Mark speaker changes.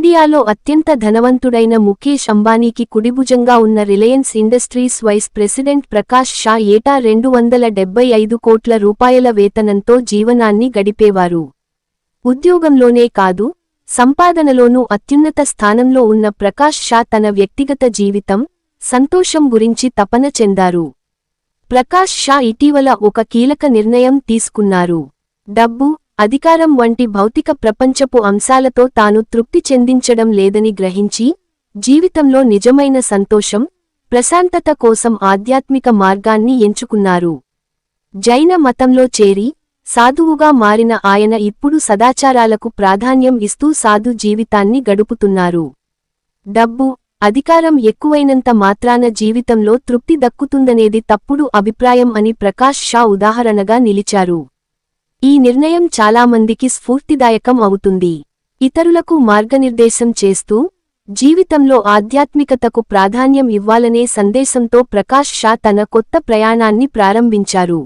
Speaker 1: ఇండియాలో అత్యంత ధనవంతుడైన ముఖేష్ అంబానీకి కుడిభుజంగా ఉన్న రిలయన్స్ ఇండస్ట్రీస్ వైస్ ప్రెసిడెంట్ ప్రకాష్ షా ఏటా 275 కోట్ల రూపాయల వేతనంతో జీవనాన్ని గడిపేవారు. ఉద్యోగంలోనే కాదు, సంపాదనలోనూ అత్యున్నత స్థానంలో ఉన్న ప్రకాష్ షా తన వ్యక్తిగత జీవితం, సంతోషం గురించి తపన చెందారు. ప్రకాష్ షా ఇటీవల ఒక కీలక నిర్ణయం తీసుకున్నారు. డబ్బు, అధికారం వంటి భౌతిక ప్రపంచపు అంశాలతో తాను తృప్తి చెందించడం లేదని గ్రహించి, జీవితంలో నిజమైన సంతోషం, ప్రశాంతత కోసం ఆధ్యాత్మిక మార్గాన్ని ఎంచుకున్నారు. జైన మతంలో చేరి, సాధువుగా మారిన ఆయన ఇప్పుడు సదాచారాలకు ప్రాధాన్యం ఇస్తూ సాధు జీవితాన్ని గడుపుతున్నారు. డబ్బు, అధికారం ఎక్కువైనంత మాత్రాన జీవితంలో తృప్తి దక్కుతుందనేది తప్పుడు అభిప్రాయం అని ప్రకాష్ షా ఉదాహరణగా నిలిచారు. ఈ నిర్ణయం చాలామందికి స్ఫూర్తిదాయకం అవుతుంది. ఇతరులకు మార్గనిర్దేశం చేస్తూ, జీవితంలో ఆధ్యాత్మికతకు ప్రాధాన్యం ఇవ్వాలనే సందేశంతో ప్రకాష్ షా తన కొత్త ప్రయాణాన్ని ప్రారంభించారు.